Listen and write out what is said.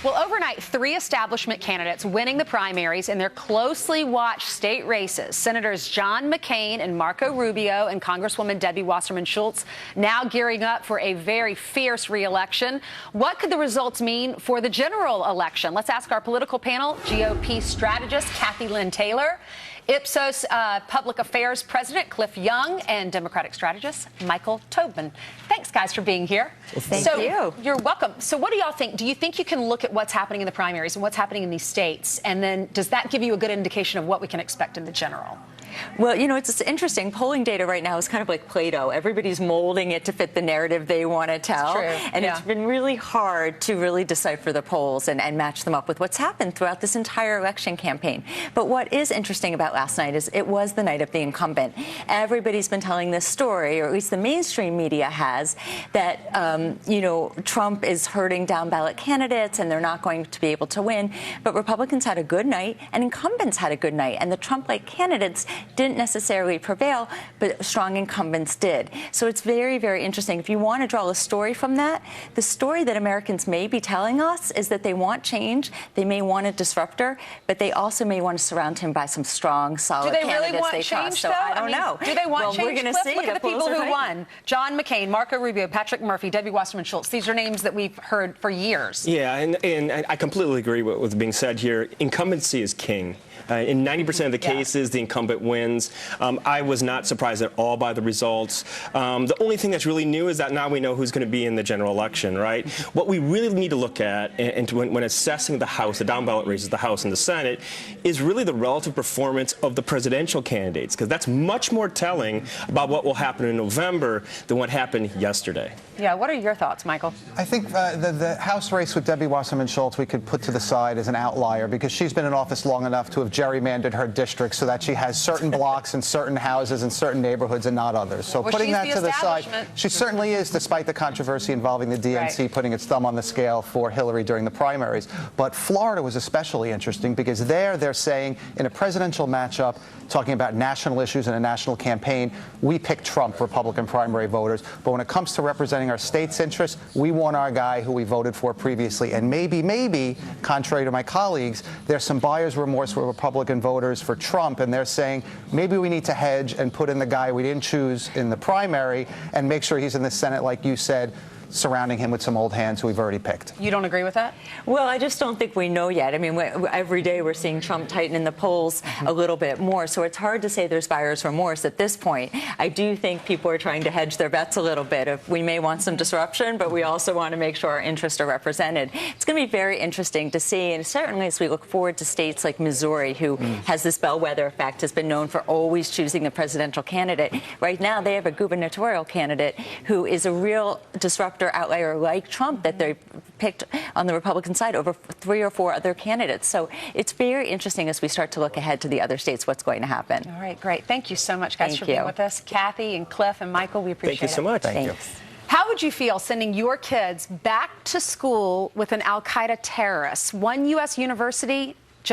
Well, overnight, 3 establishment candidates winning the primaries in their closely watched state races. Senators John McCain and Marco Rubio and Congresswoman Debbie Wasserman Schultz now gearing up for a very fierce re-election. What could the results mean for the general election? Let's ask our political panel, GOP strategist Kathy Lynn Taylor, Ipsos Public Affairs President Cliff Young, and Democratic strategist Michael Tobin. Thanks, guys, for being here. Well, thank you. You're welcome. So what do y'all think? Do you think you can look at what's happening in the primaries and what's happening in these states, and then does that give you a good indication of what we can expect in the general? Well, you know, it's interesting. Polling data right now is kind of like Play-Doh. Everybody's molding it to fit the narrative they want to tell. It's true. And it's been really hard to really decipher the polls and match them up with what's happened throughout this entire election campaign. But what is interesting about last night is it was the night of the incumbent. Everybody's been telling this story, or at least the mainstream media has, that, you know, Trump is hurting down-ballot candidates and they're not going to be able to win. But Republicans had a good night and incumbents had a good night. And the Trump-like candidates didn't necessarily prevail, but strong incumbents did. So it's very, very interesting. If you want to draw a story from that, the story that Americans may be telling us is that they want change, they may want a disruptor, but they also may want to surround him by some strong, solid candidates they trust. Do they really want change, so though? I don't know. Do they want change? We're going to see. Look at the people who won. John McCain, Marco Rubio, Patrick Murphy, Debbie Wasserman Schultz. These are names that we've heard for years. Yeah, and I completely agree with what's being said here. Incumbency is king. In 90% of the cases, the incumbent wins. I was not surprised at all by the results. The only thing that's really new is that now we know who's going to be in the general election, right? What we really need to look at when assessing the House, the down-ballot races, the House and the Senate, is really the relative performance of the presidential candidates, because that's much more telling about what will happen in November than what happened yesterday. Yeah, what are your thoughts, Michael? I think the House race with Debbie Wasserman Schultz we could put to the side as an outlier, because she's been in office long enough to have gerrymandered her district so that she has certain blocks and certain houses and certain neighborhoods and not others. So putting that to the side, she certainly is, despite the controversy involving the DNC putting its thumb on the scale for Hillary during the primaries. But Florida was especially interesting because they're saying in a presidential matchup, talking about national issues in a national campaign, we pick Trump, Republican primary voters. But when it comes to representing our state's interests, we want our guy who we voted for previously. And maybe, contrary to my colleagues, there's some buyer's remorse with Republican voters for Trump, and they're saying maybe we need to hedge and put in the guy we didn't choose in the primary and make sure he's in the Senate, like you said, surrounding him with some old hands who we've already picked. You don't agree with that? Well, I just don't think we know yet. I mean, every day we're seeing Trump tighten in the polls a little bit more, so it's hard to say there's buyer's remorse at this point. I do think people are trying to hedge their bets a little bit. We may want some disruption, but we also want to make sure our interests are represented. It's going to be very interesting to see, and certainly as we look forward to states like Missouri, who has this bellwether effect, has been known for always choosing the presidential candidate. Right now, they have a gubernatorial candidate who is a real disruptor outlier like Trump that they picked on the Republican side over 3 or 4 other candidates. So it's very interesting as we start to look ahead to the other states what's going to happen. All right, great. Thank you so much, guys, for being with us. Kathy and Cliff and Michael, we appreciate it. Thank you so much. Thank you. How would you feel sending your kids back to school with an al-Qaeda terrorist? One U.S. university